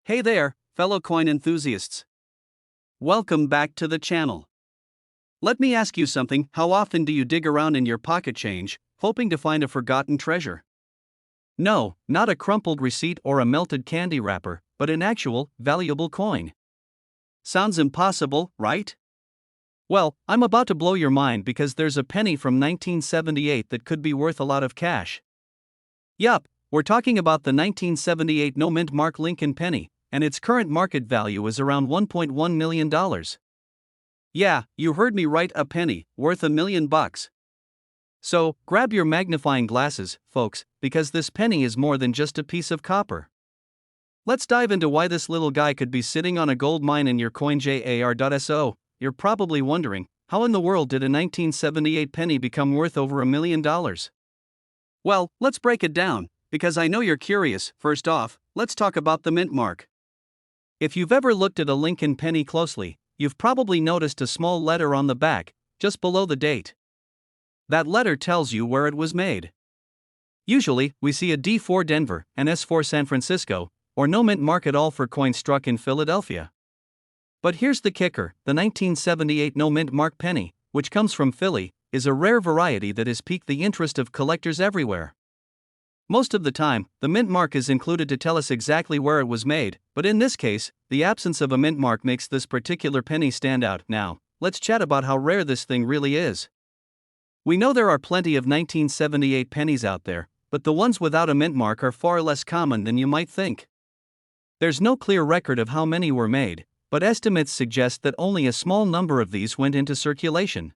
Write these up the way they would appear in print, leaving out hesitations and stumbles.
Hey there, fellow coin enthusiasts. Welcome back to the channel. Let me ask you something: how often do you dig around in your pocket change, hoping to find a forgotten treasure? No, not a crumpled receipt or a melted candy wrapper, but an actual, valuable coin. Sounds impossible, right? Well, I'm about to blow your mind because there's a penny from 1978 that could be worth a lot of cash. Yup, we're talking about the 1978 no-mint mark Lincoln penny, and its current market value is around $1.1 million. Yeah, you heard me right, a penny, worth $1 million. So, grab your magnifying glasses, folks, because this penny is more than just a piece of copper. Let's dive into why this little guy could be sitting on a gold mine in your CoinJar.so. You're probably wondering, how in the world did a 1978 penny become worth over $1 million? Well, let's break it down, because I know you're curious. First off, let's talk about the mint mark. If you've ever looked at a Lincoln penny closely, you've probably noticed a small letter on the back, just below the date. That letter tells you where it was made. Usually, we see a D for Denver, an S for San Francisco, or no mint mark at all for coins struck in Philadelphia. But here's the kicker: the 1978 no mint mark penny, which comes from Philly, is a rare variety that has piqued the interest of collectors everywhere. Most of the time, the mint mark is included to tell us exactly where it was made, but in this case, the absence of a mint mark makes this particular penny stand out. Now, let's chat about how rare this thing really is. We know there are plenty of 1978 pennies out there, but the ones without a mint mark are far less common than you might think. There's no clear record of how many were made, but estimates suggest that only a small number of these went into circulation.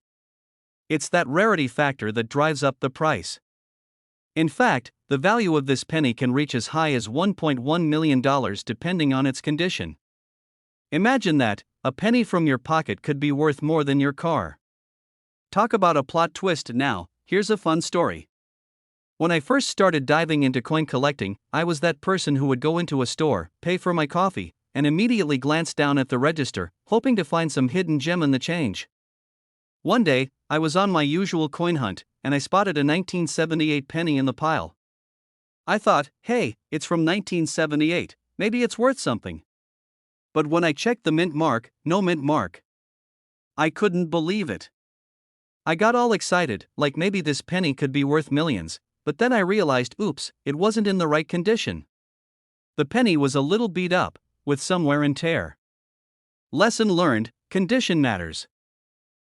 It's that rarity factor that drives up the price. In fact, the value of this penny can reach as high as $1.1 million depending on its condition. Imagine that, a penny from your pocket could be worth more than your car. Talk about a plot twist. Now, here's a fun story. When I first started diving into coin collecting, I was that person who would go into a store, pay for my coffee, and immediately glance down at the register, hoping to find some hidden gem in the change. One day, I was on my usual coin hunt, and I spotted a 1978 penny in the pile. I thought, hey, it's from 1978, maybe it's worth something. But when I checked the mint mark, no mint mark. I couldn't believe it. I got all excited, like maybe this penny could be worth millions, but then I realized, oops, it wasn't in the right condition. The penny was a little beat up, with some wear and tear. Lesson learned: condition matters.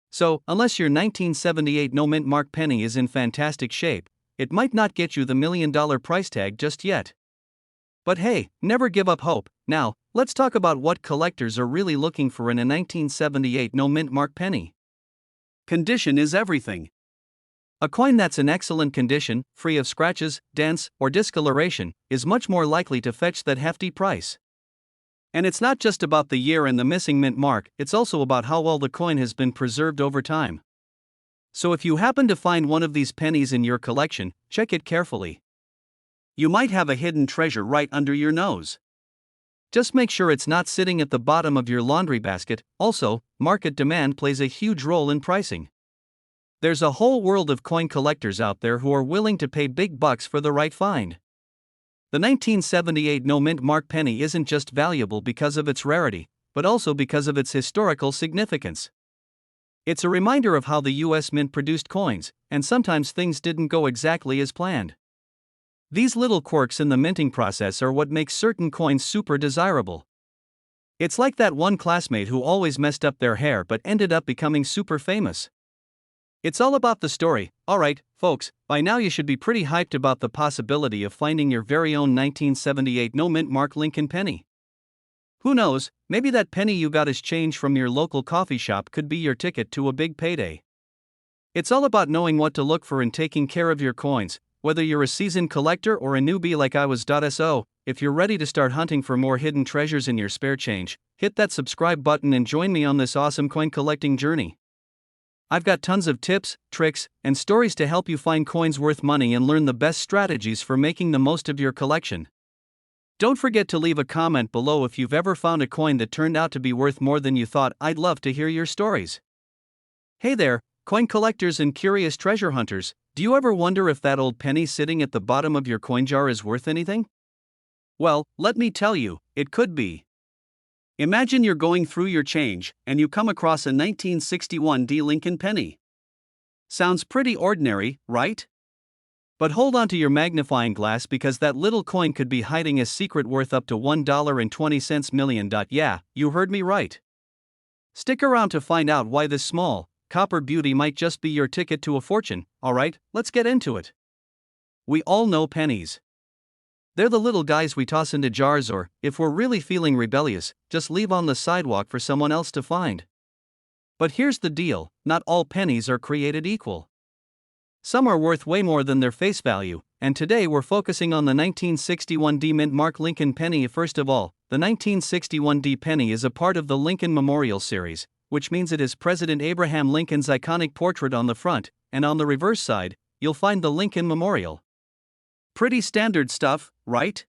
So, unless your 1978 no mint mark penny is in fantastic shape, it might not get you the $1 million price tag just yet. But hey, never give up hope. Now, let's talk about what collectors are really looking for in a 1978 no mint mark penny. Condition is everything. A coin that's in excellent condition, free of scratches, dents, or discoloration, is much more likely to fetch that hefty price. And it's not just about the year and the missing mint mark, it's also about how well the coin has been preserved over time. So if you happen to find one of these pennies in your collection, check it carefully. You might have a hidden treasure right under your nose. Just make sure it's not sitting at the bottom of your laundry basket. Also, market demand plays a huge role in pricing. There's a whole world of coin collectors out there who are willing to pay big bucks for the right find. The 1978 no mint mark penny isn't just valuable because of its rarity, but also because of its historical significance. It's a reminder of how the US Mint produced coins, and sometimes things didn't go exactly as planned. These little quirks in the minting process are what makes certain coins super desirable. It's like that one classmate who always messed up their hair but ended up becoming super famous. It's all about the story. Alright, folks, by now you should be pretty hyped about the possibility of finding your very own 1978 no mint mark Lincoln penny. Who knows, maybe that penny you got as change from your local coffee shop could be your ticket to a big payday. It's all about knowing what to look for and taking care of your coins, whether you're a seasoned collector or a newbie like I was. So, if you're ready to start hunting for more hidden treasures in your spare change, hit that subscribe button and join me on this awesome coin collecting journey. I've got tons of tips, tricks, and stories to help you find coins worth money and learn the best strategies for making the most of your collection. Don't forget to leave a comment below if you've ever found a coin that turned out to be worth more than you thought. I'd love to hear your stories. Hey there, coin collectors and curious treasure hunters, do you ever wonder if that old penny sitting at the bottom of your coin jar is worth anything? Well, let me tell you, it could be. Imagine you're going through your change, and you come across a 1961 D Lincoln penny. Sounds pretty ordinary, right? But hold on to your magnifying glass because that little coin could be hiding a secret worth up to $1.20 million. Yeah, you heard me right. Stick around to find out why this small, copper beauty might just be your ticket to a fortune. Alright, let's get into it. We all know pennies. They're the little guys we toss into jars or, if we're really feeling rebellious, just leave on the sidewalk for someone else to find. But here's the deal, not all pennies are created equal. Some are worth way more than their face value, and today we're focusing on the 1961 D Mint Mark Lincoln penny. First of all, the 1961 D penny is a part of the Lincoln Memorial series, which means it is President Abraham Lincoln's iconic portrait on the front, and on the reverse side, you'll find the Lincoln Memorial. Pretty standard stuff, right?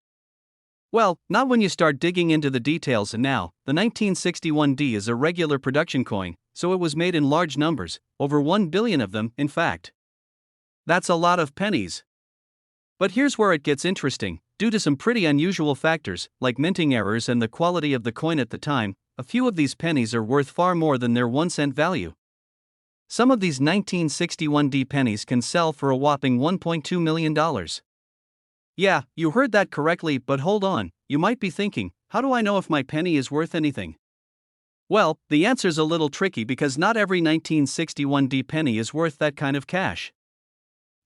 Well, not when you start digging into the details. And now, the 1961 D is a regular production coin, so it was made in large numbers, over 1 billion of them, in fact. That's a lot of pennies. But here's where it gets interesting. Due to some pretty unusual factors, like minting errors and the quality of the coin at the time, a few of these pennies are worth far more than their 1-cent value. Some of these 1961 D pennies can sell for a whopping $1.2 million. Yeah, you heard that correctly, but hold on, you might be thinking, how do I know if my penny is worth anything? Well, the answer's a little tricky because not every 1961 D penny is worth that kind of cash.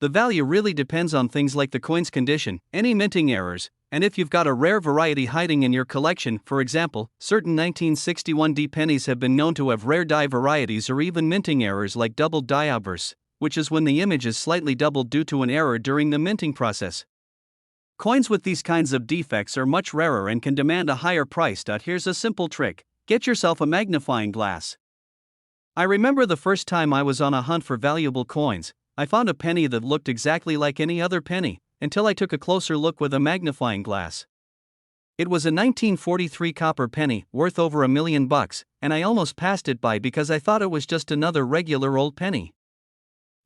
The value really depends on things like the coin's condition, any minting errors, and if you've got a rare variety hiding in your collection. For example, certain 1961 D pennies have been known to have rare die varieties or even minting errors like double die obverse, which is when the image is slightly doubled due to an error during the minting process. Coins with these kinds of defects are much rarer and can demand a higher price. Here's a simple trick: get yourself a magnifying glass. I remember the first time I was on a hunt for valuable coins. I found a penny that looked exactly like any other penny, until I took a closer look with a magnifying glass. It was a 1943 copper penny, worth over $1 million, and I almost passed it by because I thought it was just another regular old penny.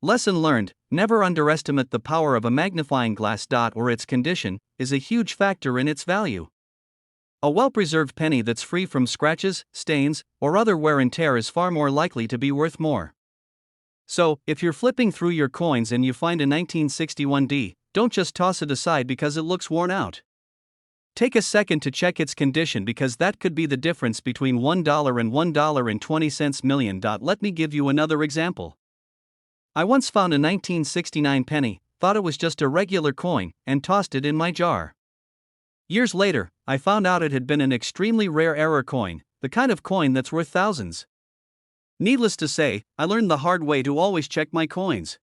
Lesson learned: never underestimate the power of a magnifying glass. Or its condition is a huge factor in its value. A well-preserved penny that's free from scratches, stains, or other wear and tear is far more likely to be worth more. So, if you're flipping through your coins and you find a 1961 D, don't just toss it aside because it looks worn out. Take a second to check its condition because that could be the difference between $1 and $1.20 million. Let me give you another example. I once found a 1969 penny, thought it was just a regular coin, and tossed it in my jar. Years later, I found out it had been an extremely rare error coin, the kind of coin that's worth thousands. Needless to say, I learned the hard way to always check my coins.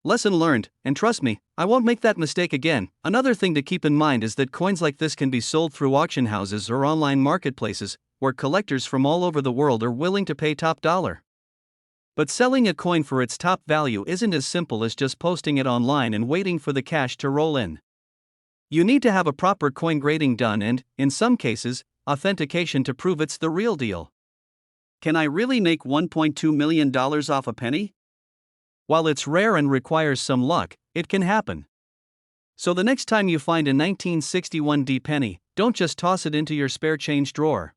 Lesson learned, and trust me, I won't make that mistake again. Another thing to keep in mind is that coins like this can be sold through auction houses or online marketplaces, where collectors from all over the world are willing to pay top dollar. But selling a coin for its top value isn't as simple as just posting it online and waiting for the cash to roll in. You need to have a proper coin grading done and, in some cases, authentication to prove it's the real deal. Can I really make $1.2 million off a penny? While it's rare and requires some luck, it can happen. So the next time you find a 1961 D penny, don't just toss it into your spare change drawer.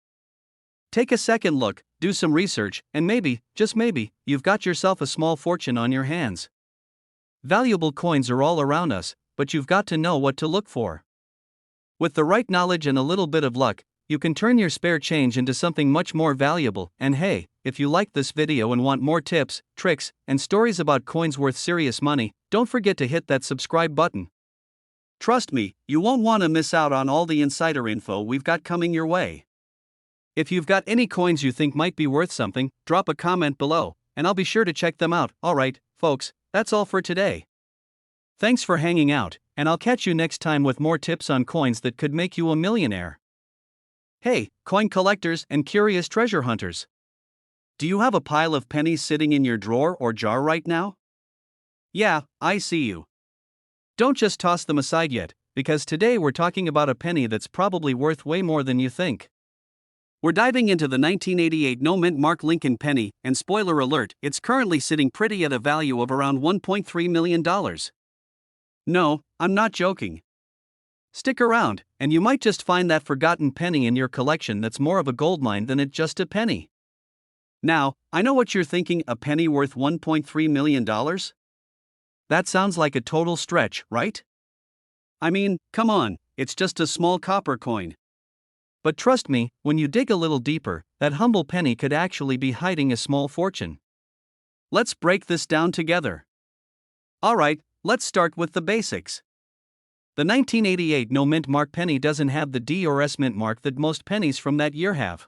Take a second look, do some research, and maybe, just maybe, you've got yourself a small fortune on your hands. Valuable coins are all around us, but you've got to know what to look for. With the right knowledge and a little bit of luck, you can turn your spare change into something much more valuable. And hey, if you liked this video and want more tips, tricks, and stories about coins worth serious money, don't forget to hit that subscribe button. Trust me, you won't want to miss out on all the insider info we've got coming your way. If you've got any coins you think might be worth something, drop a comment below, and I'll be sure to check them out. Alright, folks, that's all for today. Thanks for hanging out, and I'll catch you next time with more tips on coins that could make you a millionaire. Hey, coin collectors and curious treasure hunters. Do you have a pile of pennies sitting in your drawer or jar right now? Yeah, I see you. Don't just toss them aside yet, because today we're talking about a penny that's probably worth way more than you think. We're diving into the 1988 No Mint Mark Lincoln penny, and spoiler alert, it's currently sitting pretty at a value of around $1.3 million. No, I'm not joking. Stick around, and you might just find that forgotten penny in your collection that's more of a goldmine than it's just a penny. Now, I know what you're thinking, a penny worth $1.3 million? That sounds like a total stretch, right? I mean, come on, it's just a small copper coin. But trust me, when you dig a little deeper, that humble penny could actually be hiding a small fortune. Let's break this down together. Alright, let's start with the basics. The 1988 no mint mark penny doesn't have the D or S mint mark that most pennies from that year have.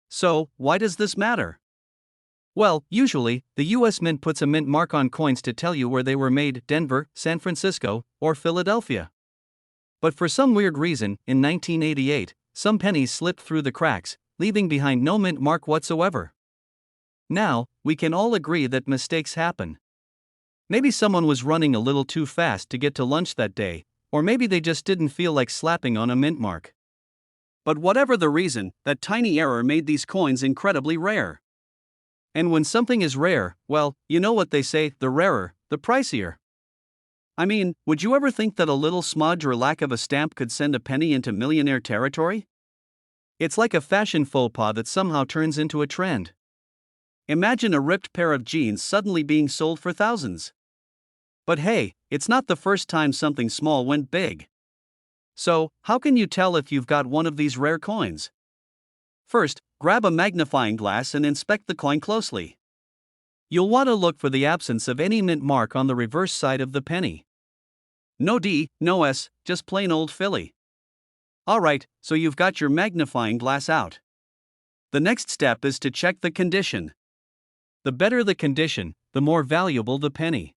So, why does this matter? Well, usually, the US Mint puts a mint mark on coins to tell you where they were made: Denver, San Francisco, or Philadelphia. But for some weird reason, in 1988, some pennies slipped through the cracks, leaving behind no mint mark whatsoever. Now, we can all agree that mistakes happen. Maybe someone was running a little too fast to get to lunch that day, or maybe they just didn't feel like slapping on a mint mark. But whatever the reason, that tiny error made these coins incredibly rare. And when something is rare, well, you know what they say, the rarer, the pricier. I mean, would you ever think that a little smudge or lack of a stamp could send a penny into millionaire territory? It's like a fashion faux pas that somehow turns into a trend. Imagine a ripped pair of jeans suddenly being sold for thousands. But hey, it's not the first time something small went big. So, how can you tell if you've got one of these rare coins? First, grab a magnifying glass and inspect the coin closely. You'll want to look for the absence of any mint mark on the reverse side of the penny. No D, no S, just plain old Philly. Alright, so you've got your magnifying glass out. The next step is to check the condition. The better the condition, the more valuable the penny.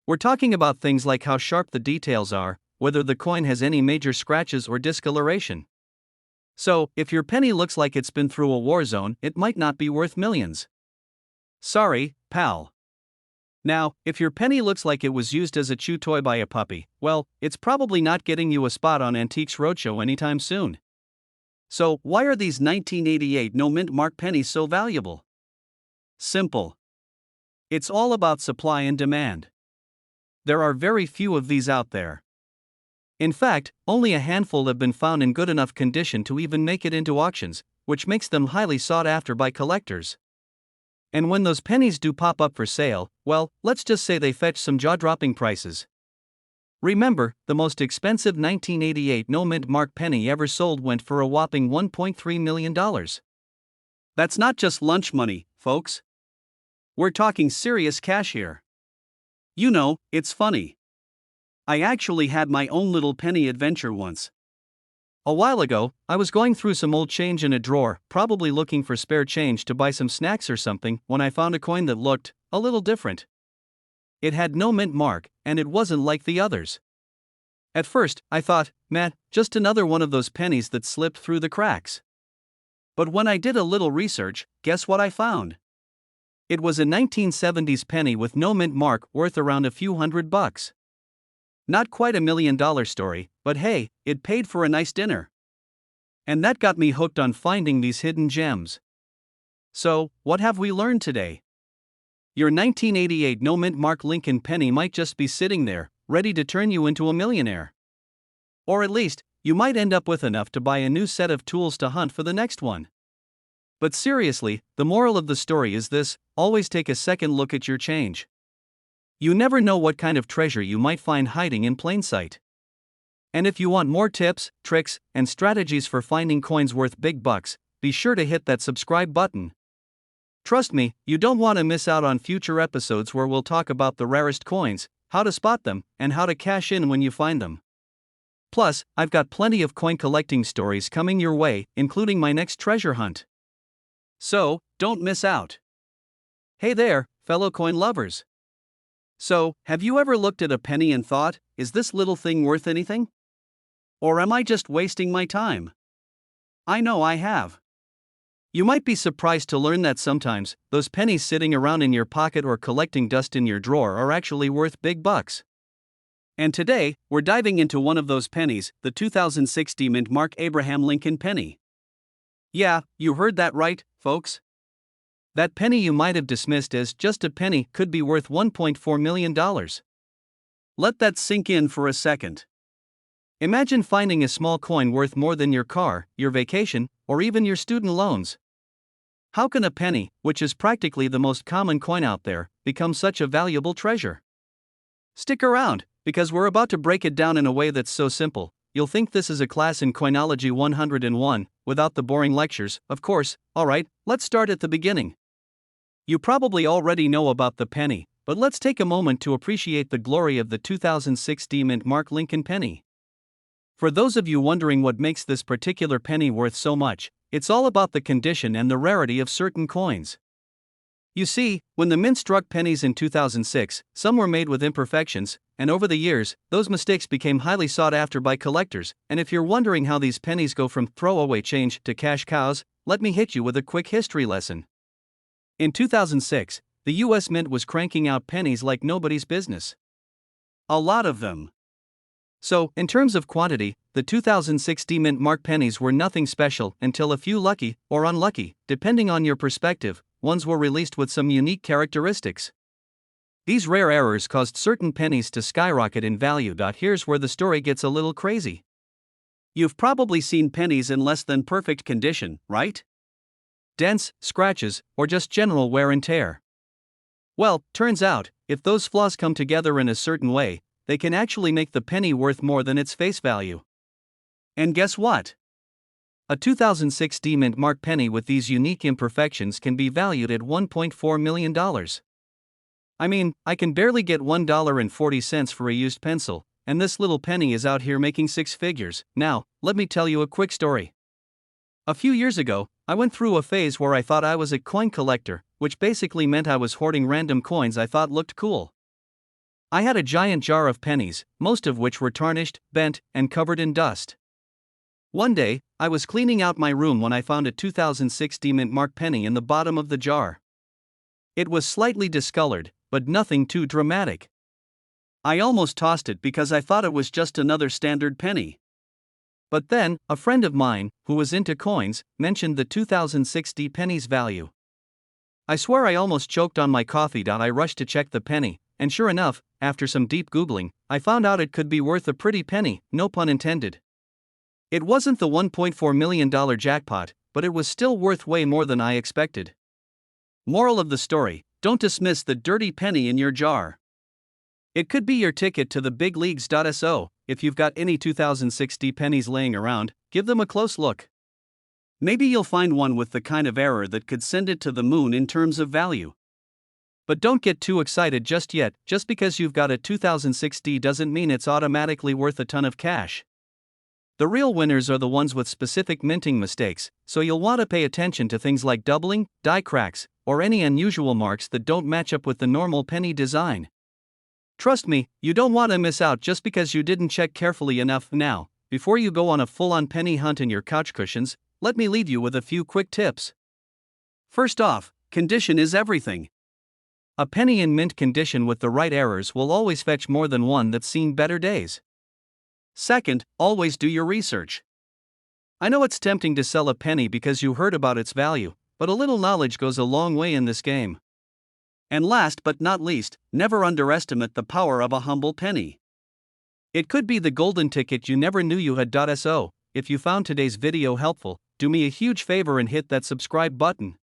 We're talking about things like how sharp the details are, whether the coin has any major scratches or discoloration. So, if your penny looks like it's been through a war zone, it might not be worth millions. Sorry, pal. Now, if your penny looks like it was used as a chew toy by a puppy, well, it's probably not getting you a spot on Antiques Roadshow anytime soon. So, why are these 1988 no mint mark pennies so valuable? Simple. It's all about supply and demand. There are very few of these out there. In fact, only a handful have been found in good enough condition to even make it into auctions, which makes them highly sought after by collectors. And when those pennies do pop up for sale, well, let's just say they fetch some jaw-dropping prices. Remember, the most expensive 1988 no mint mark penny ever sold went for a whopping $1.3 million. That's not just lunch money, folks. We're talking serious cash here. You know, it's funny. I actually had my own little penny adventure once. A while ago, I was going through some old change in a drawer, probably looking for spare change to buy some snacks or something, when I found a coin that looked a little different. It had no mint mark, and it wasn't like the others. At first, I thought, man, just another one of those pennies that slipped through the cracks. But when I did a little research, guess what I found? It was a 1970s penny with no mint mark worth around a few $100. Not quite $1 million story, but hey, it paid for a nice dinner. And that got me hooked on finding these hidden gems. So, what have we learned today? Your 1988 no mint mark Lincoln penny might just be sitting there, ready to turn you into a millionaire. Or at least, you might end up with enough to buy a new set of tools to hunt for the next one. But seriously, the moral of the story is this: always take a second look at your change. You never know what kind of treasure you might find hiding in plain sight. And if you want more tips, tricks, and strategies for finding coins worth big bucks, be sure to hit that subscribe button. Trust me, you don't want to miss out on future episodes where we'll talk about the rarest coins, how to spot them, and how to cash in when you find them. Plus, I've got plenty of coin collecting stories coming your way, including my next treasure hunt. So, don't miss out. Hey there, fellow coin lovers. So, have you ever looked at a penny and thought, is this little thing worth anything? Or am I just wasting my time? I know I have. You might be surprised to learn that sometimes, those pennies sitting around in your pocket or collecting dust in your drawer are actually worth big bucks. And today, we're diving into one of those pennies, the 2060 mint mark Abraham Lincoln penny. Yeah, you heard that right, folks. That penny you might have dismissed as just a penny could be worth $1.4 million. Let that sink in for a second. Imagine finding a small coin worth more than your car, your vacation, or even your student loans. How can a penny, which is practically the most common coin out there, become such a valuable treasure? Stick around, because we're about to break it down in a way that's so simple, you'll think this is a class in Coinology 101, without the boring lectures, of course. Alright, let's start at the beginning. You probably already know about the penny, but let's take a moment to appreciate the glory of the 2006 Mint Mark Lincoln penny. For those of you wondering what makes this particular penny worth so much, it's all about the condition and the rarity of certain coins. You see, when the mint struck pennies in 2006, some were made with imperfections, and over the years, those mistakes became highly sought after by collectors. And if you're wondering how these pennies go from throwaway change to cash cows, let me hit you with a quick history lesson. In 2006, the US Mint was cranking out pennies like nobody's business. A lot of them. So, in terms of quantity, the 2006 Mint Mark pennies were nothing special until a few lucky, or unlucky, depending on your perspective, ones were released with some unique characteristics. These rare errors caused certain pennies to skyrocket in value. Here's where the story gets a little crazy. You've probably seen pennies in less than perfect condition, right? Dents, scratches, or just general wear and tear. Well, turns out, if those flaws come together in a certain way, they can actually make the penny worth more than its face value. And guess what? A 2006 Mint Mark penny with these unique imperfections can be valued at $1.4 million. I mean, I can barely get $1.40 for a used pencil, and this little penny is out here making six figures. Now, let me tell you a quick story. A few years ago, I went through a phase where I thought I was a coin collector, which basically meant I was hoarding random coins I thought looked cool. I had a giant jar of pennies, most of which were tarnished, bent, and covered in dust. One day, I was cleaning out my room when I found a 2006 Mint Mark penny in the bottom of the jar. It was slightly discolored, but nothing too dramatic. I almost tossed it because I thought it was just another standard penny. But then, a friend of mine, who was into coins, mentioned the 2006 penny's value. I swear I almost choked on my coffee. I rushed to check the penny, and sure enough, after some deep Googling, I found out it could be worth a pretty penny, no pun intended. It wasn't the $1.4 million jackpot, but it was still worth way more than I expected. Moral of the story: don't dismiss the dirty penny in your jar. It could be your ticket to the big leagues. So, if you've got any 2006 pennies laying around, give them a close look. Maybe you'll find one with the kind of error that could send it to the moon in terms of value. But don't get too excited just yet. Just because you've got a 2006 doesn't mean it's automatically worth a ton of cash. The real winners are the ones with specific minting mistakes, so you'll want to pay attention to things like doubling, die cracks, or any unusual marks that don't match up with the normal penny design. Trust me, you don't want to miss out just because you didn't check carefully enough. Now, before you go on a full-on penny hunt in your couch cushions, let me leave you with a few quick tips. First off, condition is everything. A penny in mint condition with the right errors will always fetch more than one that's seen better days. Second, always do your research. I know it's tempting to sell a penny because you heard about its value, but a little knowledge goes a long way in this game. And last but not least, never underestimate the power of a humble penny. It could be the golden ticket you never knew you had. So, if you found today's video helpful, do me a huge favor and hit that subscribe button.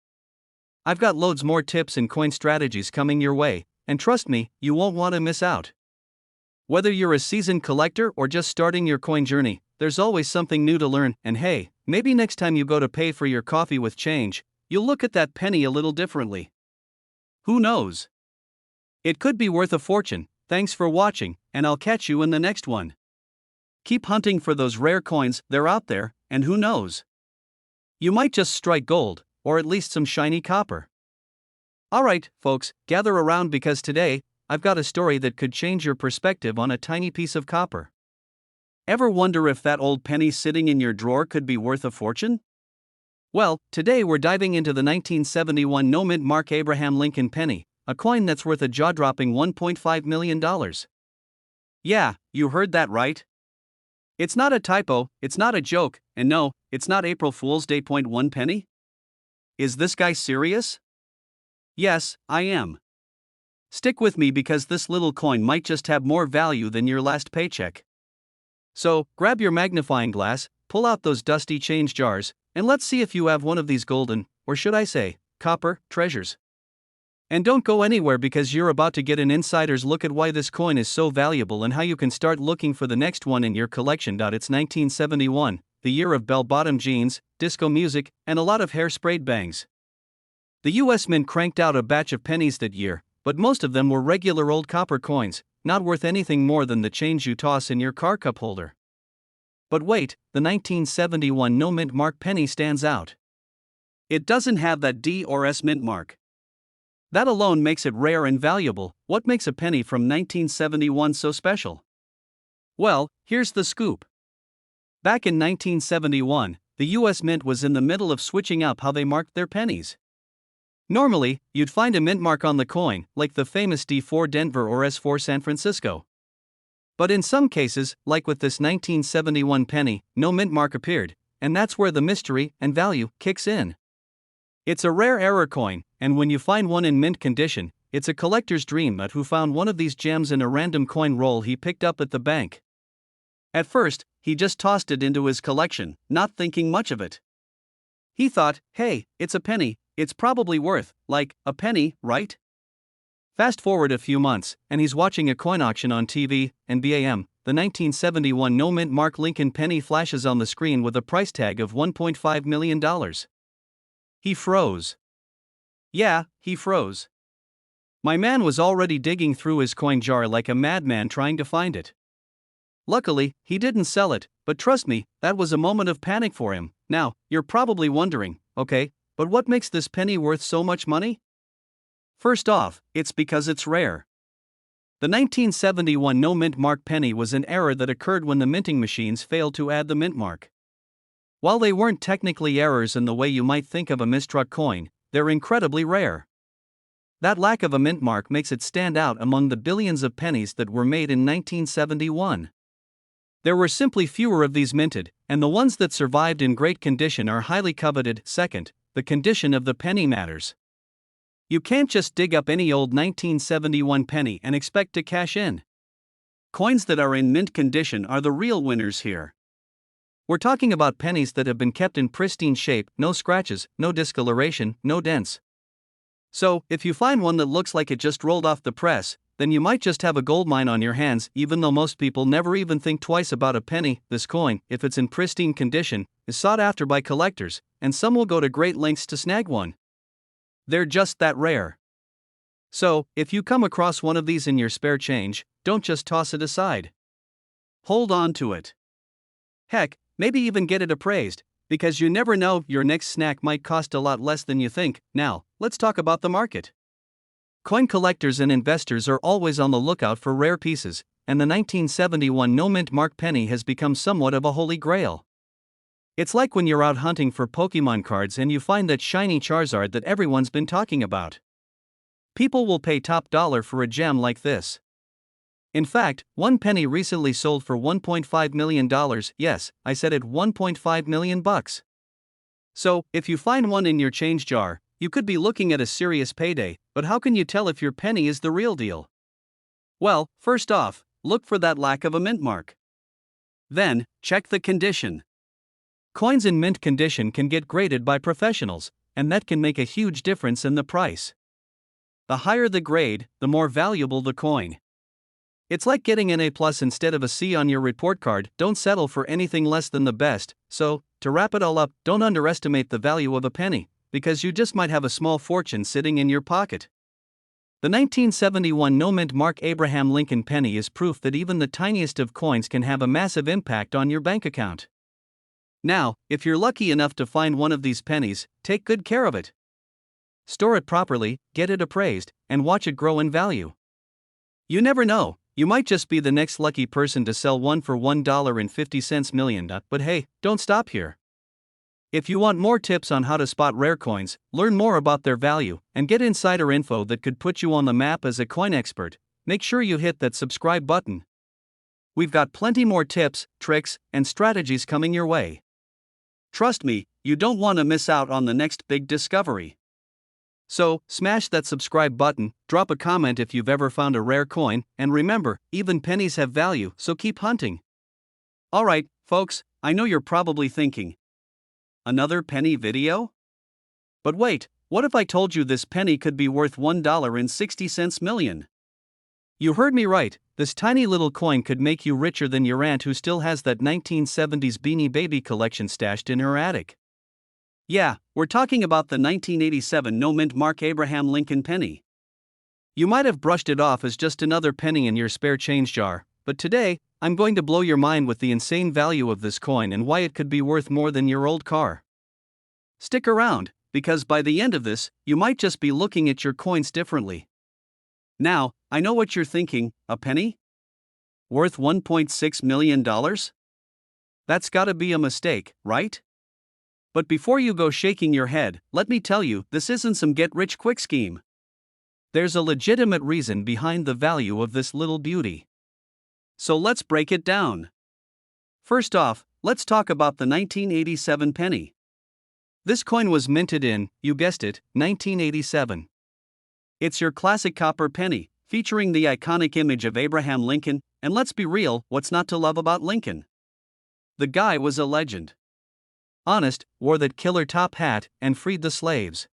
I've got loads more tips and coin strategies coming your way, and trust me, you won't want to miss out. Whether you're a seasoned collector or just starting your coin journey, there's always something new to learn. And hey, maybe next time you go to pay for your coffee with change, you'll look at that penny a little differently. Who knows? It could be worth a fortune. Thanks for watching, and I'll catch you in the next one. Keep hunting for those rare coins, they're out there, and who knows? You might just strike gold, or at least some shiny copper. Alright, folks, gather around because today, I've got a story that could change your perspective on a tiny piece of copper. Ever wonder if that old penny sitting in your drawer could be worth a fortune? Well, today we're diving into the 1971 Mint Mark Abraham Lincoln penny, a coin that's worth a jaw-dropping $1.5 million. Yeah, you heard that right. It's not a typo, it's not a joke, and no, it's not April Fool's Day. One penny? Is this guy serious? Yes, I am. Stick with me because this little coin might just have more value than your last paycheck. So, grab your magnifying glass, pull out those dusty change jars, and let's see if you have one of these golden, or should I say, copper, treasures. And don't go anywhere because you're about to get an insider's look at why this coin is so valuable and how you can start looking for the next one in your collection. It's 1971, the year of bell-bottom jeans, disco music, and a lot of hair-sprayed bangs. The US Mint cranked out a batch of pennies that year, but most of them were regular old copper coins, not worth anything more than the change you toss in your car cup holder. But wait, the 1971 no mint mark penny stands out. It doesn't have that D or S mint mark. That alone makes it rare and valuable. What makes a penny from 1971 so special? Well, here's the scoop. Back in 1971, the US Mint was in the middle of switching up how they marked their pennies. Normally, you'd find a mint mark on the coin, like the famous D4 Denver or S4 San Francisco. But in some cases, like with this 1971 penny, no mint mark appeared, and that's where the mystery and value kicks in. It's a rare error coin, and when you find one in mint condition, it's a collector's dream. Who found one of these gems in a random coin roll he picked up at the bank. At first, he just tossed it into his collection, not thinking much of it. He thought, hey, it's a penny, it's probably worth, like, a penny, right? Fast forward a few months, and he's watching a coin auction on TV, and bam, the 1971 no mint mark Lincoln penny flashes on the screen with a price tag of $1.5 million. He froze. Yeah, he froze. My man was already digging through his coin jar like a madman trying to find it. Luckily, he didn't sell it, but trust me, that was a moment of panic for him. Now, you're probably wondering, okay, but what makes this penny worth so much money? First off, it's because it's rare. The 1971 no mint mark penny was an error that occurred when the minting machines failed to add the mint mark. While they weren't technically errors in the way you might think of a mistruck coin, they're incredibly rare. That lack of a mint mark makes it stand out among the billions of pennies that were made in 1971. There were simply fewer of these minted, and the ones that survived in great condition are highly coveted. Second, the condition of the penny matters. You can't just dig up any old 1971 penny and expect to cash in. Coins that are in mint condition are the real winners here. We're talking about pennies that have been kept in pristine shape, no scratches, no discoloration, no dents. So, if you find one that looks like it just rolled off the press, then you might just have a goldmine on your hands. Even though most people never even think twice about a penny, this coin, if it's in pristine condition, is sought after by collectors, and some will go to great lengths to snag one. They're just that rare. So, if you come across one of these in your spare change, don't just toss it aside. Hold on to it. Heck, maybe even get it appraised, because you never know, your next snack might cost a lot less than you think. Now, let's talk about the market. Coin collectors and investors are always on the lookout for rare pieces, and the 1971 no mint mark penny has become somewhat of a holy grail. It's like when you're out hunting for Pokemon cards and you find that shiny Charizard that everyone's been talking about. People will pay top dollar for a gem like this. In fact, one penny recently sold for $1.5 million. Yes, I said it, $1.5 million bucks. So, if you find one in your change jar, you could be looking at a serious payday. But how can you tell if your penny is the real deal? Well, first off, look for that lack of a mint mark. Then, check the condition. Coins in mint condition can get graded by professionals, and that can make a huge difference in the price. The higher the grade, the more valuable the coin. It's like getting an A+ instead of a C on your report card. Don't settle for anything less than the best. So, to wrap it all up, don't underestimate the value of a penny, because you just might have a small fortune sitting in your pocket. The 1971 no mint mark Abraham Lincoln penny is proof that even the tiniest of coins can have a massive impact on your bank account. Now, if you're lucky enough to find one of these pennies, take good care of it. Store it properly, get it appraised, and watch it grow in value. You never know, you might just be the next lucky person to sell one for $1.50 million. But hey, don't stop here. If you want more tips on how to spot rare coins, learn more about their value, and get insider info that could put you on the map as a coin expert, make sure you hit that subscribe button. We've got plenty more tips, tricks, and strategies coming your way. Trust me, you don't want to miss out on the next big discovery. So, smash that subscribe button, drop a comment if you've ever found a rare coin, and remember, even pennies have value, so keep hunting. Alright, folks, I know you're probably thinking, another penny video? But wait, what if I told you this penny could be worth $1.60 million? You heard me right, this tiny little coin could make you richer than your aunt who still has that 1970s Beanie Baby collection stashed in her attic. Yeah, we're talking about the 1987 no-mint mark Abraham Lincoln penny. You might have brushed it off as just another penny in your spare change jar, but today, I'm going to blow your mind with the insane value of this coin and why it could be worth more than your old car. Stick around, because by the end of this, you might just be looking at your coins differently. Now, I know what you're thinking, a penny? Worth $1.6 million? That's gotta be a mistake, right? But before you go shaking your head, let me tell you, this isn't some get-rich-quick scheme. There's a legitimate reason behind the value of this little beauty. So let's break it down. First off, let's talk about the 1987 penny. This coin was minted in, you guessed it, 1987. It's your classic copper penny, featuring the iconic image of Abraham Lincoln, and let's be real, what's not to love about Lincoln? The guy was a legend. Honest, wore that killer top hat, and freed the slaves.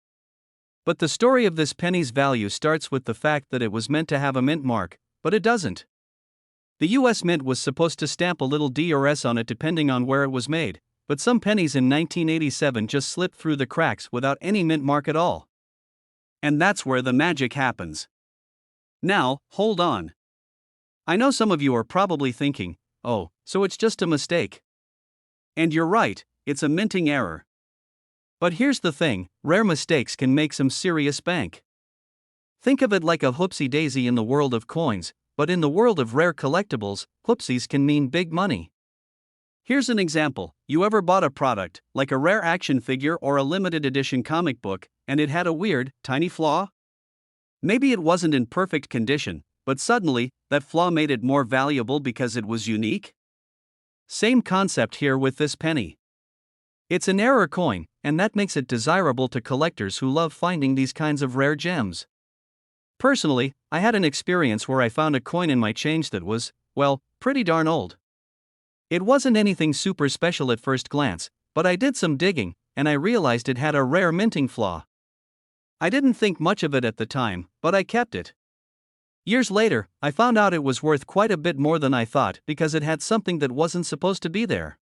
But the story of this penny's value starts with the fact that it was meant to have a mint mark, but it doesn't. The US Mint was supposed to stamp a little D or S on it depending on where it was made, but some pennies in 1987 just slipped through the cracks without any mint mark at all. And that's where the magic happens. Now, hold on. I know some of you are probably thinking, oh, so it's just a mistake. And you're right, it's a minting error. But here's the thing, rare mistakes can make some serious bank. Think of it like a whoopsie-daisy in the world of coins, but in the world of rare collectibles, whoopsies can mean big money. Here's an example, you ever bought a product, like a rare action figure or a limited edition comic book, and it had a weird, tiny flaw? Maybe it wasn't in perfect condition, but suddenly, that flaw made it more valuable because it was unique? Same concept here with this penny. It's an error coin, and that makes it desirable to collectors who love finding these kinds of rare gems. Personally, I had an experience where I found a coin in my change that was, well, pretty darn old. It wasn't anything super special at first glance, but I did some digging, and I realized it had a rare minting flaw. I didn't think much of it at the time, but I kept it. Years later, I found out it was worth quite a bit more than I thought because it had something that wasn't supposed to be there.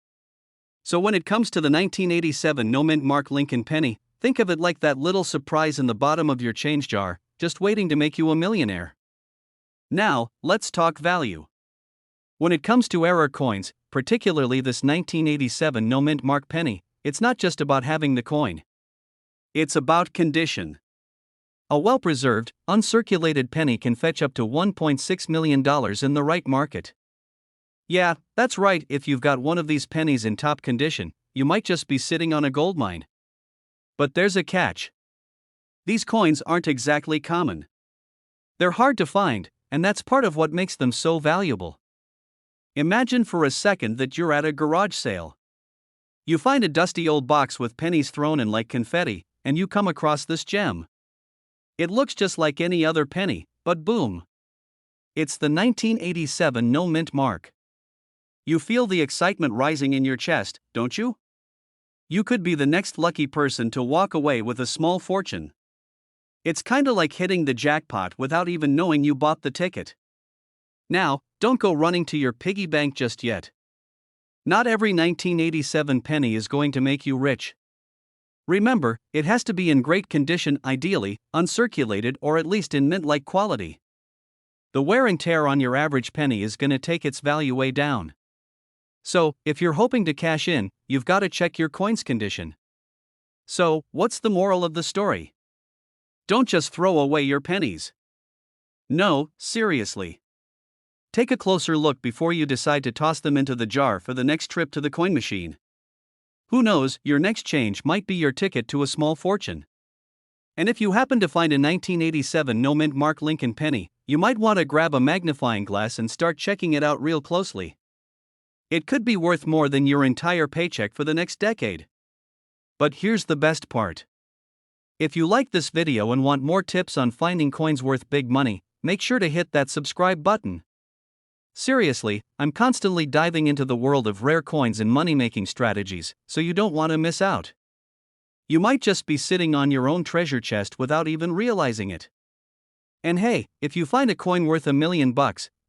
So when it comes to the 1987 no-mint mark Lincoln penny, think of it like that little surprise in the bottom of your change jar, just waiting to make you a millionaire. Now, let's talk value. When it comes to error coins, particularly this 1987 no-mint mark penny, it's not just about having the coin. It's about condition. A well-preserved, uncirculated penny can fetch up to $1.6 million in the right market. Yeah, that's right, if you've got one of these pennies in top condition, you might just be sitting on a goldmine. But there's a catch. These coins aren't exactly common. They're hard to find, and that's part of what makes them so valuable. Imagine for a second that you're at a garage sale. You find a dusty old box with pennies thrown in like confetti, and you come across this gem. It looks just like any other penny, but boom! It's the 1987 no-mint mark. You feel the excitement rising in your chest, don't you? You could be the next lucky person to walk away with a small fortune. It's kinda like hitting the jackpot without even knowing you bought the ticket. Now, don't go running to your piggy bank just yet. Not every 1987 penny is going to make you rich. Remember, it has to be in great condition, ideally, uncirculated or at least in mint-like quality. The wear and tear on your average penny is gonna take its value way down. So, if you're hoping to cash in, you've gotta check your coin's condition. So, what's the moral of the story? Don't just throw away your pennies. No, seriously. Take a closer look before you decide to toss them into the jar for the next trip to the coin machine. Who knows, your next change might be your ticket to a small fortune. And if you happen to find a 1987 no-mint mark Lincoln penny, you might want to grab a magnifying glass and start checking it out real closely. It could be worth more than your entire paycheck for the next decade. But here's the best part. If you like this video and want more tips on finding coins worth big money, make sure to hit that subscribe button. Seriously, I'm constantly diving into the world of rare coins and money-making strategies, so you don't want to miss out. You might just be sitting on your own treasure chest without even realizing it. And hey, if you find a coin worth $1 million,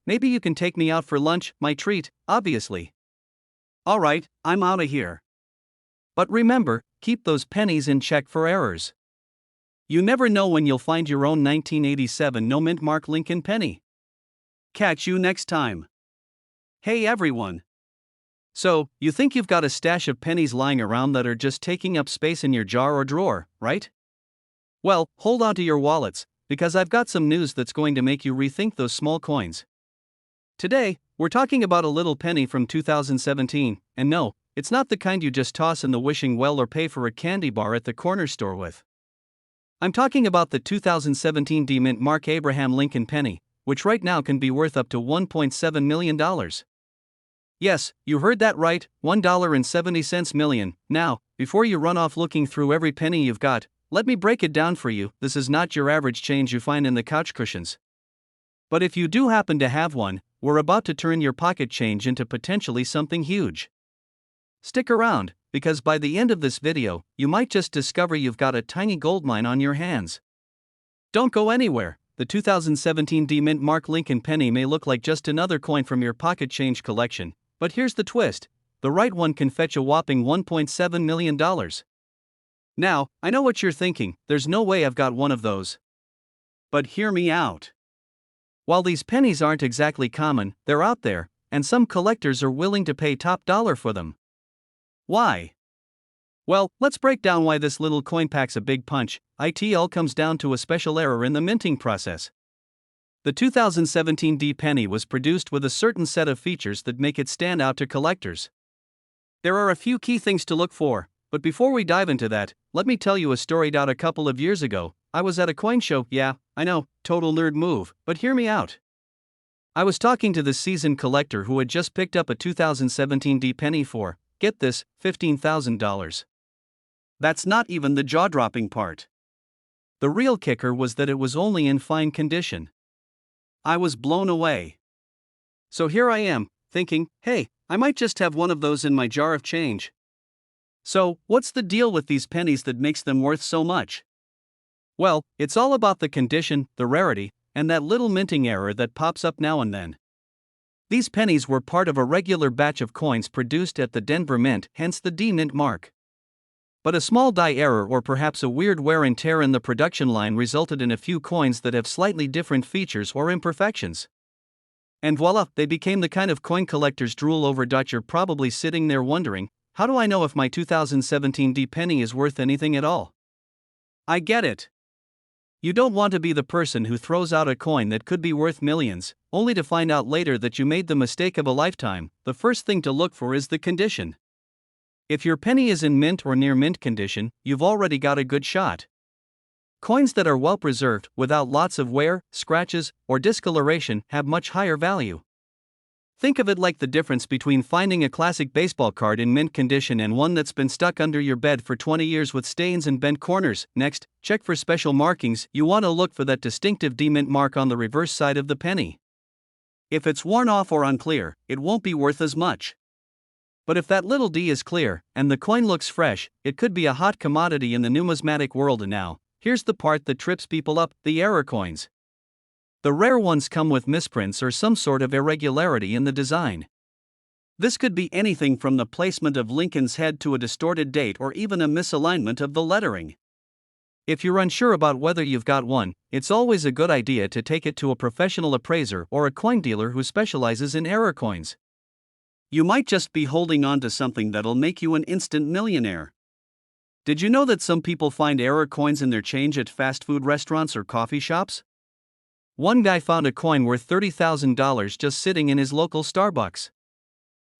maybe you can take me out for lunch, my treat, obviously. Alright, I'm outta here. But remember, keep those pennies in check for errors. You never know when you'll find your own 1987 no mint mark Lincoln penny. Catch you next time. Hey everyone. So, you think you've got a stash of pennies lying around that are just taking up space in your jar or drawer, right? Well, hold on to your wallets, because I've got some news that's going to make you rethink those small coins. Today, we're talking about a little penny from 2017, and no, it's not the kind you just toss in the wishing well or pay for a candy bar at the corner store with. I'm talking about the 2017 D Mint Mark Abraham Lincoln penny, which right now can be worth up to $1.7 million. Yes, you heard that right, $1.70 million. Now, before you run off looking through every penny you've got, let me break it down for you. This is not your average change you find in the couch cushions. But if you do happen to have one, we're about to turn your pocket change into potentially something huge. Stick around, because by the end of this video, you might just discover you've got a tiny goldmine on your hands. Don't go anywhere. The 2017 D Mint Mark Lincoln penny may look like just another coin from your pocket change collection, but here's the twist: the right one can fetch a whopping $1.7 million. Now, I know what you're thinking, there's no way I've got one of those. But hear me out. While these pennies aren't exactly common, they're out there, and some collectors are willing to pay top dollar for them. Why? Well, let's break down why this little coin packs a big punch. It all comes down to a special error in the minting process. The 2017 D penny was produced with a certain set of features that make it stand out to collectors. There are a few key things to look for, but before we dive into that, let me tell you a story out a couple of years ago. I was at a coin show. Yeah, I know, total nerd move, but hear me out. I was talking to this seasoned collector who had just picked up a 2017 D penny for, get this, $15,000. That's not even the jaw-dropping part. The real kicker was that it was only in fine condition. I was blown away. So here I am, thinking, hey, I might just have one of those in my jar of change. So, what's the deal with these pennies that makes them worth so much? Well, it's all about the condition, the rarity, and that little minting error that pops up now and then. These pennies were part of a regular batch of coins produced at the Denver Mint, hence the D Mint mark. But a small die error or perhaps a weird wear and tear in the production line resulted in a few coins that have slightly different features or imperfections. And voila, they became the kind of coin collectors drool over. You're probably sitting there wondering, how do I know if my 2017 D penny is worth anything at all? I get it. You don't want to be the person who throws out a coin that could be worth millions, only to find out later that you made the mistake of a lifetime. The first thing to look for is the condition. If your penny is in mint or near mint condition, you've already got a good shot. Coins that are well preserved, without lots of wear, scratches, or discoloration, have much higher value. Think of it like the difference between finding a classic baseball card in mint condition and one that's been stuck under your bed for 20 years with stains and bent corners. Next, check for special markings. You want to look for that distinctive D Mint mark on the reverse side of the penny. If it's worn off or unclear, it won't be worth as much. But if that little D is clear, and the coin looks fresh, it could be a hot commodity in the numismatic world. And now, here's the part that trips people up: the error coins. The rare ones come with misprints or some sort of irregularity in the design. This could be anything from the placement of Lincoln's head to a distorted date or even a misalignment of the lettering. If you're unsure about whether you've got one, it's always a good idea to take it to a professional appraiser or a coin dealer who specializes in error coins. You might just be holding on to something that'll make you an instant millionaire. Did you know that some people find error coins in their change at fast food restaurants or coffee shops? One guy found a coin worth $30,000 just sitting in his local Starbucks.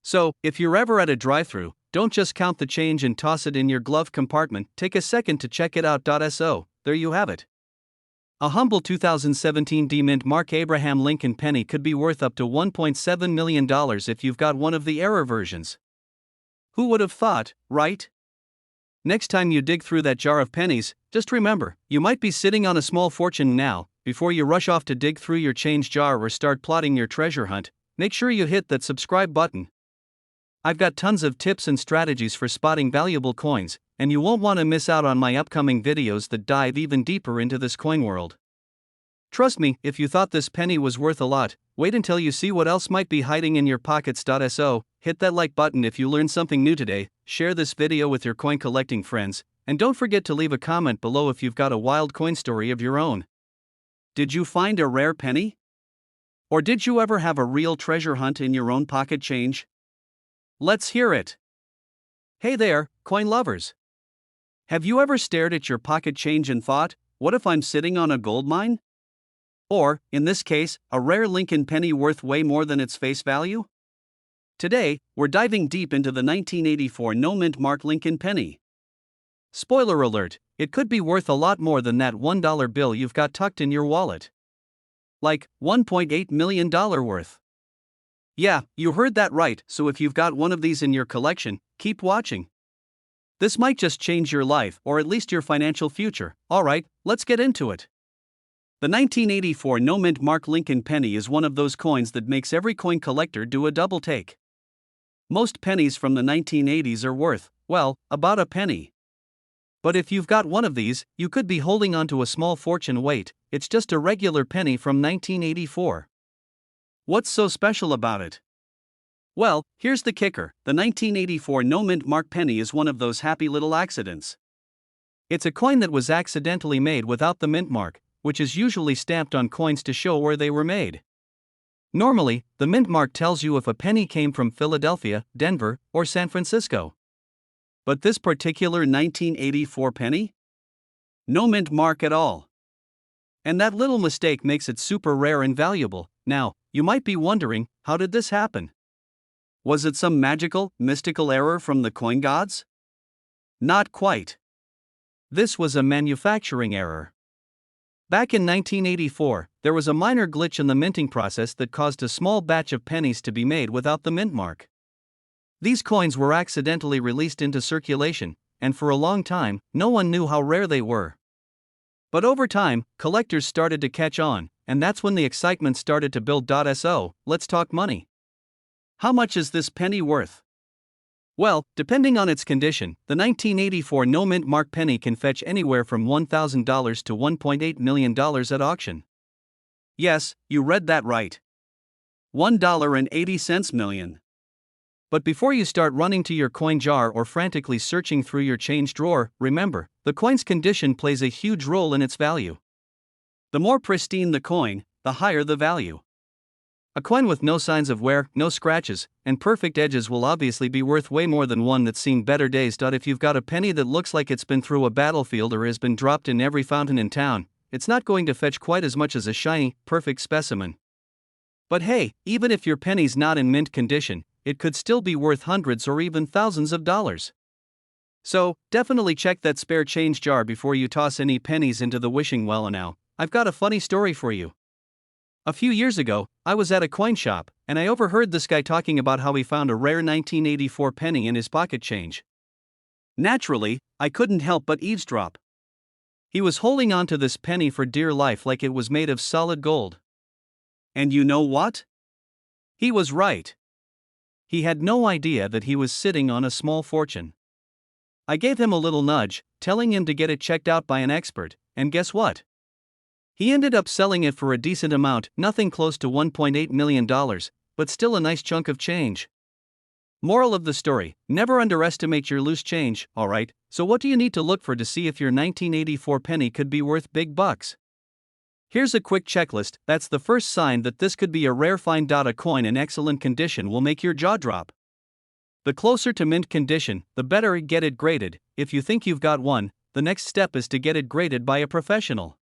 So, if you're ever at a drive-thru, don't just count the change and toss it in your glove compartment. Take a second to check it out. So, there you have it. A humble 2017 D Mint Mark Abraham Lincoln penny could be worth up to $1.7 million if you've got one of the error versions. Who would have thought, right? Next time you dig through that jar of pennies, just remember, you might be sitting on a small fortune now. Before you rush off to dig through your change jar or start plotting your treasure hunt, make sure you hit that subscribe button. I've got tons of tips and strategies for spotting valuable coins, and you won't want to miss out on my upcoming videos that dive even deeper into this coin world. Trust me, if you thought this penny was worth a lot, wait until you see what else might be hiding in your pockets. So, hit that like button if you learned something new today, share this video with your coin collecting friends, and don't forget to leave a comment below if you've got a wild coin story of your own. Did you find a rare penny? Or did you ever have a real treasure hunt in your own pocket change? Let's hear it. Hey there, coin lovers. Have you ever stared at your pocket change and thought, what if I'm sitting on a gold mine? Or, in this case, a rare Lincoln penny worth way more than its face value? Today, we're diving deep into the 1984 no-mint mark Lincoln penny. Spoiler alert, it could be worth a lot more than that $1 bill you've got tucked in your wallet. Like, $1.8 million worth. Yeah, you heard that right, so if you've got one of these in your collection, keep watching. This might just change your life, or at least your financial future. Alright, let's get into it. The 1984 no-mint mark Lincoln penny is one of those coins that makes every coin collector do a double take. Most pennies from the 1980s are worth, well, about a penny. But if you've got one of these, you could be holding onto a small fortune. Wait, it's just a regular penny from 1984. What's so special about it? Well, here's the kicker. The 1984 no-mint mark penny is one of those happy little accidents. It's a coin that was accidentally made without the mint mark, which is usually stamped on coins to show where they were made. Normally, the mint mark tells you if a penny came from Philadelphia, Denver, or San Francisco. But this particular 1984 penny? No mint mark at all. And that little mistake makes it super rare and valuable. Now, you might be wondering, how did this happen? Was it some magical, mystical error from the coin gods? Not quite. This was a manufacturing error. Back in 1984, there was a minor glitch in the minting process that caused a small batch of pennies to be made without the mint mark. These coins were accidentally released into circulation, and for a long time, no one knew how rare they were. But over time, collectors started to catch on, and that's when the excitement started to build. So, let's talk money. How much is this penny worth? Well, depending on its condition, the 1984 no-mint mark penny can fetch anywhere from $1,000 to $1.8 million at auction. Yes, you read that right. $1.80 million. But before you start running to your coin jar or frantically searching through your change drawer, remember, the coin's condition plays a huge role in its value. The more pristine the coin, the higher the value. A coin with no signs of wear, no scratches, and perfect edges will obviously be worth way more than one that's seen better days. If you've got a penny that looks like it's been through a battlefield or has been dropped in every fountain in town, it's not going to fetch quite as much as a shiny, perfect specimen. But hey, even if your penny's not in mint condition, it could still be worth hundreds or even thousands of dollars. So, definitely check that spare change jar before you toss any pennies into the wishing well. Now, I've got a funny story for you. A few years ago, I was at a coin shop, and I overheard this guy talking about how he found a rare 1984 penny in his pocket change. Naturally, I couldn't help but eavesdrop. He was holding on to this penny for dear life like it was made of solid gold. And you know what? He was right. He had no idea that he was sitting on a small fortune. I gave him a little nudge, telling him to get it checked out by an expert, and guess what? He ended up selling it for a decent amount, nothing close to $1.8 million, but still a nice chunk of change. Moral of the story, never underestimate your loose change, alright? So what do you need to look for to see if your 1984 penny could be worth big bucks? Here's a quick checklist. That's the first sign that this could be a rare find. A coin in excellent condition will make your jaw drop. The closer to mint condition, the better. Get it graded. If you think you've got one, the next step is to get it graded by a professional.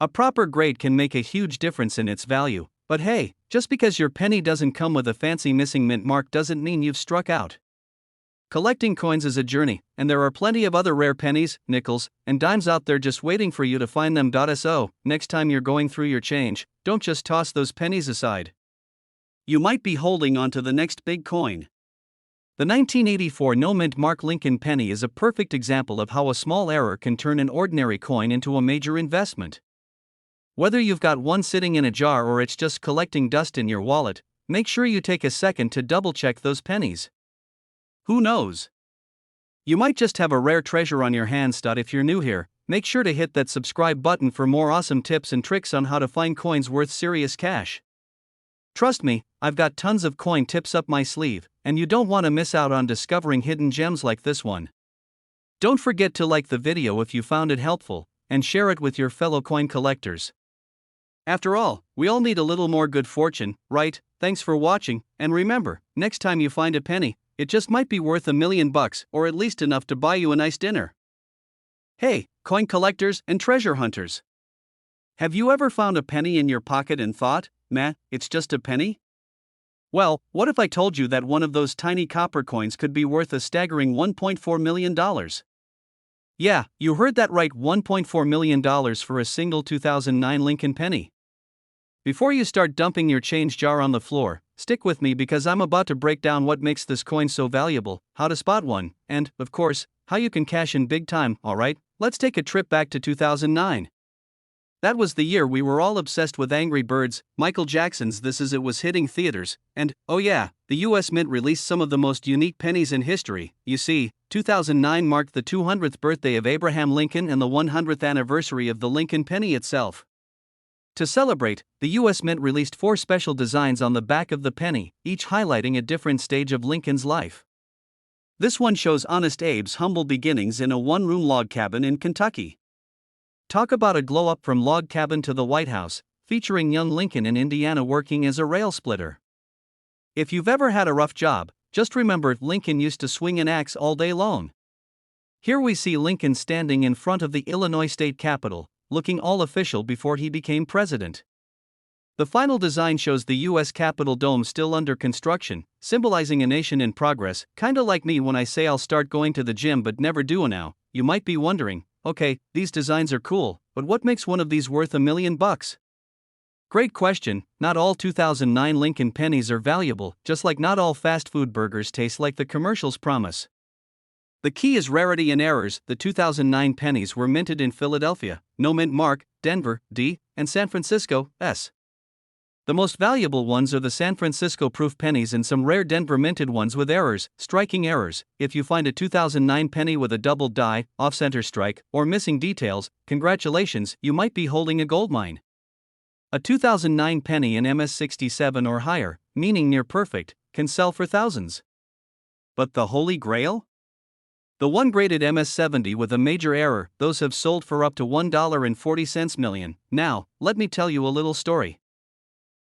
A proper grade can make a huge difference in its value, but hey, just because your penny doesn't come with a fancy missing mint mark doesn't mean you've struck out. Collecting coins is a journey, and there are plenty of other rare pennies, nickels, and dimes out there just waiting for you to find them. So, next time you're going through your change, don't just toss those pennies aside. You might be holding on to the next big coin. The 1984 no-mint mark Lincoln penny is a perfect example of how a small error can turn an ordinary coin into a major investment. Whether you've got one sitting in a jar or it's just collecting dust in your wallet, make sure you take a second to double check those pennies. Who knows? You might just have a rare treasure on your hands. If you're new here, make sure to hit that subscribe button for more awesome tips and tricks on how to find coins worth serious cash. Trust me, I've got tons of coin tips up my sleeve, and you don't want to miss out on discovering hidden gems like this one. Don't forget to like the video if you found it helpful, and share it with your fellow coin collectors. After all, we all need a little more good fortune, right? Thanks for watching, and remember, next time you find a penny, it just might be worth $1 million or at least enough to buy you a nice dinner. Hey, coin collectors and treasure hunters! Have you ever found a penny in your pocket and thought, meh, it's just a penny? Well, what if I told you that one of those tiny copper coins could be worth a staggering $1.4 million? Yeah, you heard that right, $1.4 million for a single 2009 Lincoln penny. Before you start dumping your change jar on the floor, stick with me because I'm about to break down what makes this coin so valuable, how to spot one, and, of course, how you can cash in big time. Alright, let's take a trip back to 2009. That was the year we were all obsessed with Angry Birds, Michael Jackson's This Is It was hitting theaters, and, oh yeah, the US Mint released some of the most unique pennies in history. You see, 2009 marked the 200th birthday of Abraham Lincoln and the 100th anniversary of the Lincoln penny itself. To celebrate, the US Mint released 4 special designs on the back of the penny, each highlighting a different stage of Lincoln's life. This one shows Honest Abe's humble beginnings in a one-room log cabin in Kentucky. Talk about a glow-up from log cabin to the White House, featuring young Lincoln in Indiana working as a rail splitter. If you've ever had a rough job, just remember Lincoln used to swing an axe all day long. Here we see Lincoln standing in front of the Illinois State Capitol, looking all official before he became president. The final design shows the U.S. Capitol dome still under construction, symbolizing a nation in progress, kinda like me when I say I'll start going to the gym but never do now. You might be wondering, okay, these designs are cool, but what makes one of these worth $1 million? Great question. Not all 2009 Lincoln pennies are valuable, just like not all fast food burgers taste like the commercials promise. The key is rarity and errors. The 2009 pennies were minted in Philadelphia, no mint mark, Denver, D, and San Francisco, S. The most valuable ones are the San Francisco proof pennies and some rare Denver minted ones with errors, striking errors. If you find a 2009 penny with a double die, off-center strike, or missing details, congratulations, you might be holding a goldmine. A 2009 penny in MS67 or higher, meaning near perfect, can sell for thousands. But the Holy Grail? The one graded MS70 with a major error, those have sold for up to $1.40 million. Now, let me tell you a little story.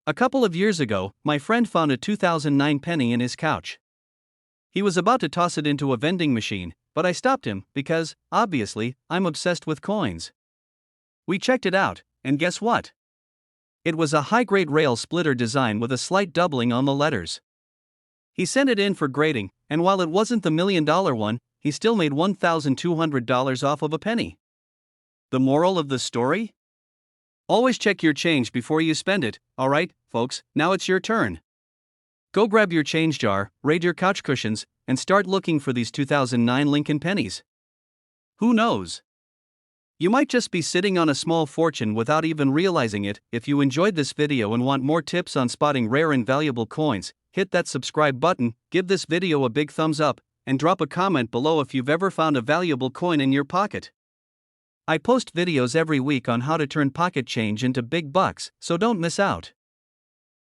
A couple of years ago, my friend found a 2009 penny in his couch. He was about to toss it into a vending machine, but I stopped him because, obviously, I'm obsessed with coins. We checked it out, and guess what? It was a high-grade rail splitter design with a slight doubling on the letters. He sent it in for grading, and while it wasn't the $1 million one, he still made $1,200 off of a penny. The moral of the story? Always check your change before you spend it. Alright, folks, now it's your turn. Go grab your change jar, raid your couch cushions, and start looking for these 2009 Lincoln pennies. Who knows? You might just be sitting on a small fortune without even realizing it. If you enjoyed this video and want more tips on spotting rare and valuable coins, hit that subscribe button, give this video a big thumbs up, and drop a comment below if you've ever found a valuable coin in your pocket. I post videos every week on how to turn pocket change into big bucks, so don't miss out.